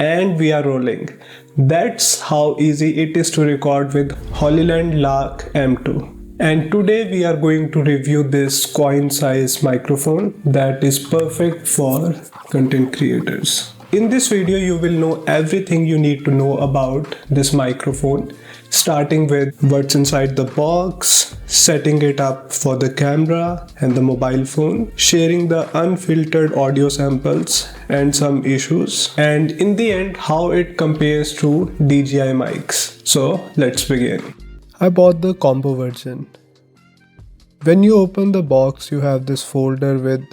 And we are rolling. That's how easy it is to record with Hollyland LARK M2. And today we are going to review this coin-sized microphone that is perfect for content creators. In this video you will know everything you need to know about this microphone, starting with what's inside the box, setting it up for the camera and the mobile phone, sharing the unfiltered audio samples and some issues, and in the end how it compares to DJI mics. So let's begin. I bought the combo version. When you open the box, you have this folder with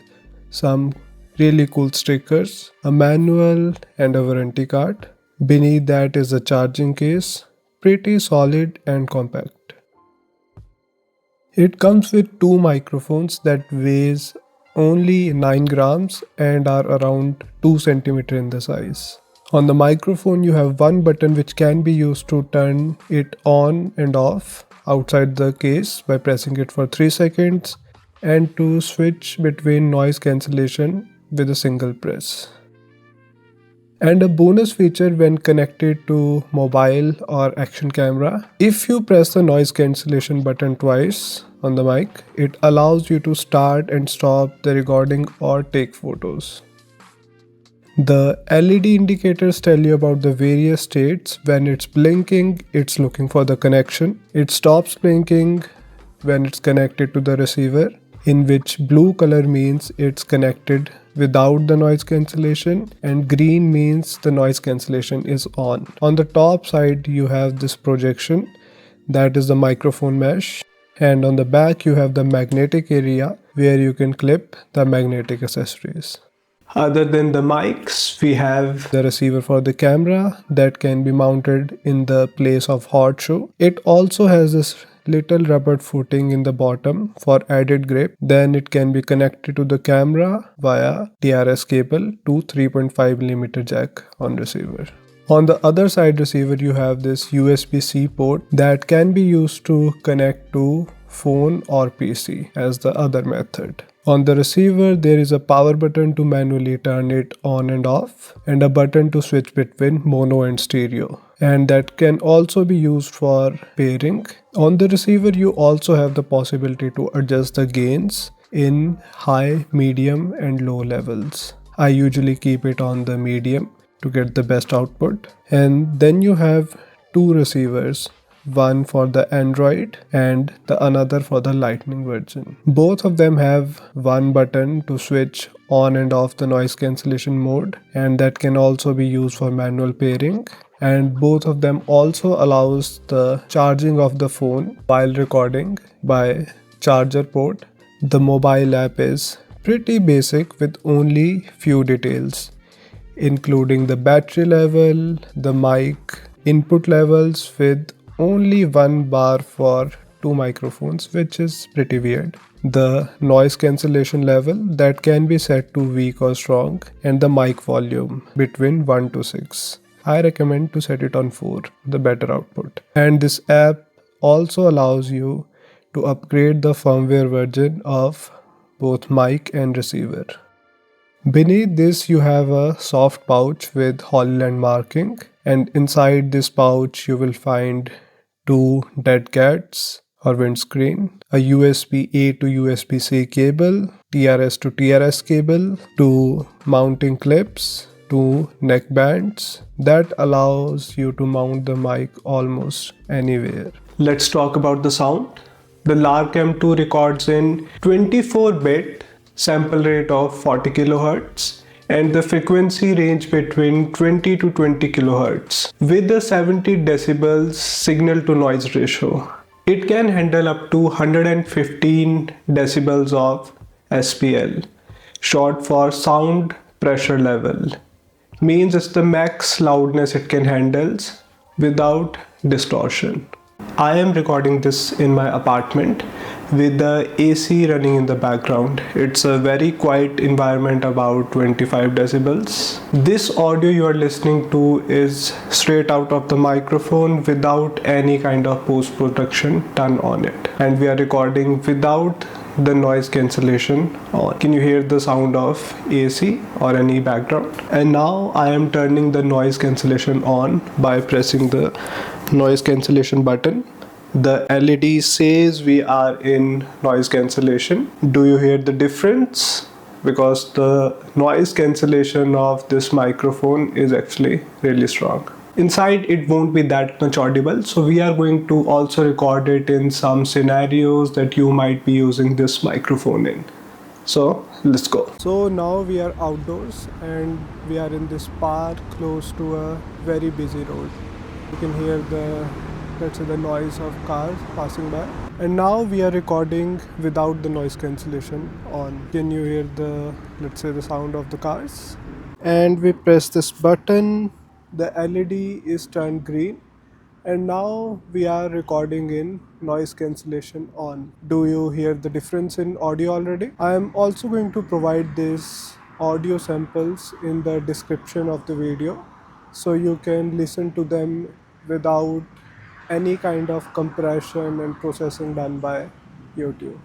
some really cool stickers, a manual and a warranty card. Beneath that is a charging case, pretty solid and compact. It comes with two microphones that weighs only 9 grams and are around 2 cm in the size. On the microphone you have one button which can be used to turn it on and off outside the case by pressing it for 3 seconds, and to switch between noise cancellation with a single press. And a bonus feature when connected to mobile or action camera, if you press the noise cancellation button twice on the mic, it allows you to start and stop the recording or take photos. The LED indicators tell you about the various states. When it's blinking, it's looking for the connection. It stops blinking when it's connected to the receiver, in which blue color means it's connected without the noise cancellation and green means the noise cancellation is on. On the top side you have this projection, that is the microphone mesh, and on the back you have the magnetic area where you can clip the magnetic accessories. Other than the mics, we have the receiver for the camera that can be mounted in the place of hot shoe. It also has this little rubber footing in the bottom for added grip. Then it can be connected to the camera via TRS cable to 3.5mm jack on receiver. On the other side receiver you have this USB-C port that can be used to connect to phone or PC as the other method. On the receiver there is a power button to manually turn it on and off, and a button to switch between mono and stereo, and that can also be used for pairing. On the receiver you also have the possibility to adjust the gains in high, medium and low levels. I usually keep it on the medium to get the best output. And then you have two receivers, one for the Android and the another for the Lightning version. Both of them have one button to switch on and off the noise cancellation mode, and that can also be used for manual pairing. And both of them also allows the charging of the phone while recording by charger port. The mobile app is pretty basic with only few details, including the battery level, the mic input levels, with only one bar for two microphones, which is pretty weird. The noise cancellation level that can be set to weak or strong, and the mic volume between 1 to 6. I recommend to set it on 4, the better output. And this app also allows you to upgrade the firmware version of both mic and receiver. Beneath this you have a soft pouch with Hollyland marking, and inside this pouch you will find two dead cats or windscreen, a USB-A to USB-C cable, TRS to TRS cable, two mounting clips, two neck bands that allows you to mount the mic almost anywhere. Let's talk about the sound. The LARK M2 records in 24-bit sample rate of 40 kHz and the frequency range between 20 to 20 kHz with a 70 decibels signal to noise ratio. It can handle up to 115 decibels of SPL, short for sound pressure level. Means it's the max loudness it can handle without distortion. I am recording this in my apartment with the AC running in the background. It's a very quiet environment, about 25 decibels. This audio you are listening to is straight out of the microphone without any kind of post-production done on it. And we are recording without the noise cancellation on. Can you hear the sound of AC or any background? And now I am turning the noise cancellation on by pressing the noise cancellation button. The LED says we are in noise cancellation. Do you hear the difference? Because the noise cancellation of this microphone is actually really strong. Inside it won't be that much audible, so we are going to also record it in some scenarios that you might be using this microphone in. So let's go. So now we are outdoors and we are in this park close to a very busy road. You can hear the noise of cars passing by. And now we are recording without the noise cancellation on. Can you hear the sound of the cars? And we press this button, the LED is turned green, and now we are recording in noise cancellation on. Do you hear the difference in audio already? I am also going to provide these audio samples in the description of the video, so you can listen to them without any kind of compression and processing done by YouTube.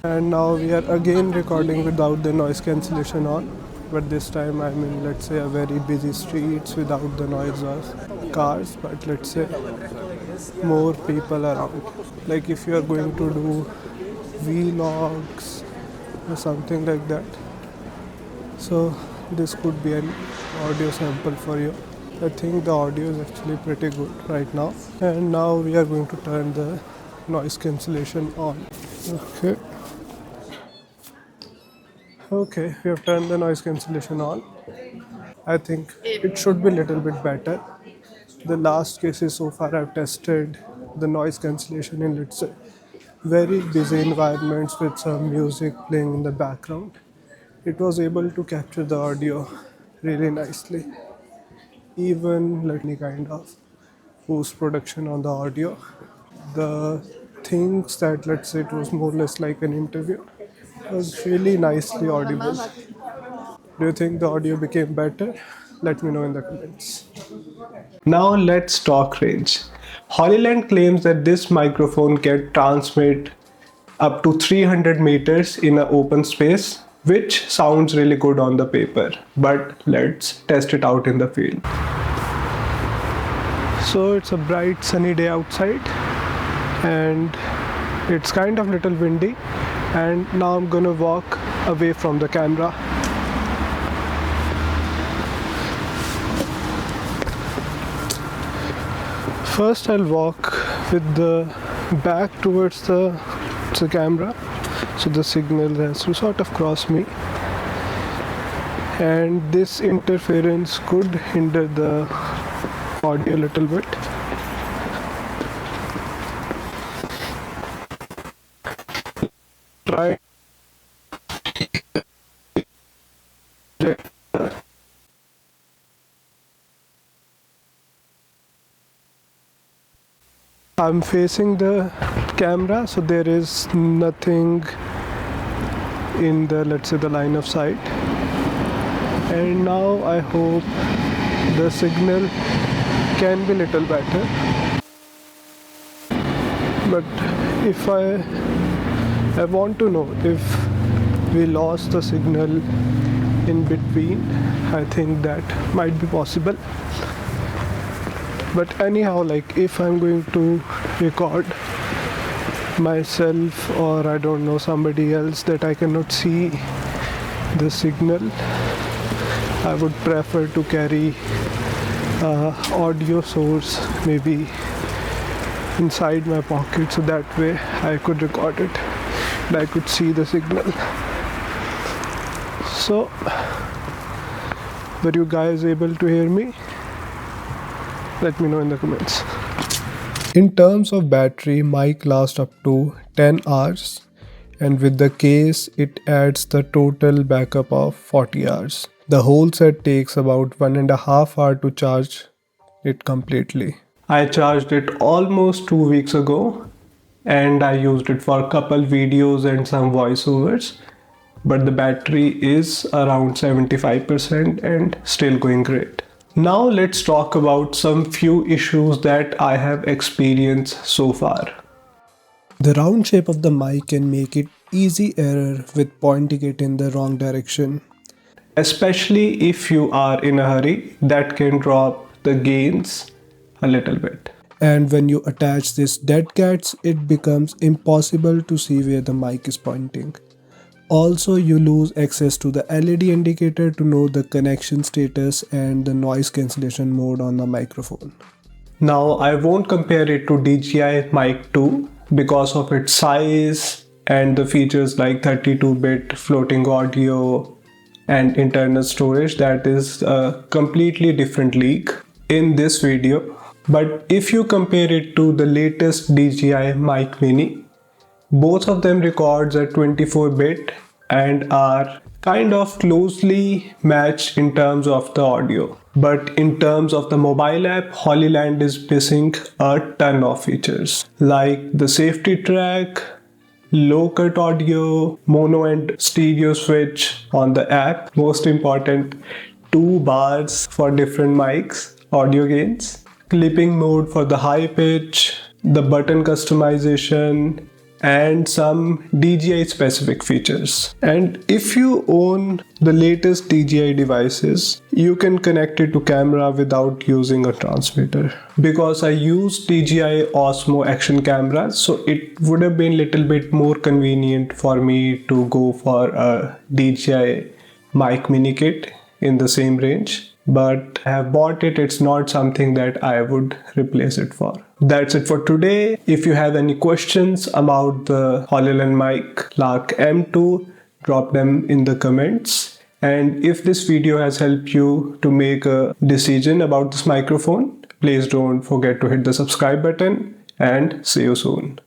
And now we are again recording without the noise cancellation on, but this time I'm in, let's say, a very busy streets without the noise of cars, but let's say more people around. Like if you are going to do vlogs or something like that, so this could be an audio sample for you. I think the audio is actually pretty good right now. And now we are going to turn the noise cancellation on. Okay, we have turned the noise cancellation on. I think it should be a little bit better. The last cases so far I've tested the noise cancellation in, let's say, very busy environments with some music playing in the background. It was able to capture the audio really nicely. Even like any kind of post production on the audio. The things that, let's say, it was more or less like an interview, was really nicely audible. Do you think the audio became better? Let me know in the comments. Now let's talk range. Hollyland claims that this microphone can transmit up to 300 meters in an open space, which sounds really good on the paper, but let's test it out in the field. So it's a bright sunny day outside and it's kind of little windy, and now I'm gonna walk away from the camera. First I'll walk with the back towards the camera, so the signal has to sort of cross me, and this interference could hinder the audio a little bit. Try I'm facing the camera, so there is nothing in the, let's say, the line of sight. And now I hope the signal can be little better. But if I want to know if we lost the signal in between, I think that might be possible. But anyhow, like if I'm going to record myself or I don't know somebody else that I cannot see the signal, I would prefer to carry audio source maybe inside my pocket, so that way I could record it and I could see the signal. So were you guys able to hear me? Let me know in the comments. In terms of battery, mic lasts up to 10 hours, and with the case it adds the total backup of 40 hours. The whole set takes about 1.5 hours to charge it completely. I charged it almost 2 weeks ago and I used it for a couple videos and some voiceovers, but the battery is around 75% and still going great. Now let's talk about some few issues that I have experienced so far. The round shape of the mic can make it easy error with pointing it in the wrong direction. Especially if you are in a hurry, that can drop the gains a little bit. And when you attach this dead cats, it becomes impossible to see where the mic is pointing. Also, you lose access to the LED indicator to know the connection status and the noise cancellation mode on the microphone. Now, I won't compare it to DJI Mic 2 because of its size and the features like 32-bit floating audio and internal storage. That is a completely different league in this video. But if you compare it to the latest DJI Mic Mini, both of them records at 24-bit and are kind of closely matched in terms of the audio. But in terms of the mobile app, Hollyland is missing a ton of features like the safety track, low cut audio, mono and stereo switch on the app. Most important, 2 bars for different mics, audio gains, clipping mode for the high pitch, the button customization, and some DJI specific features. And if you own the latest DJI devices, you can connect it to camera without using a transmitter. Because I use DJI Osmo action cameras, so it would have been a little bit more convenient for me to go for a DJI Mic Mini kit in the same range. But I have bought it, it's not something that I would replace it for. That's it for today. If you have any questions about the Hollyland LARK M2, drop them in the comments. And if this video has helped you to make a decision about this microphone, please don't forget to hit the subscribe button and see you soon.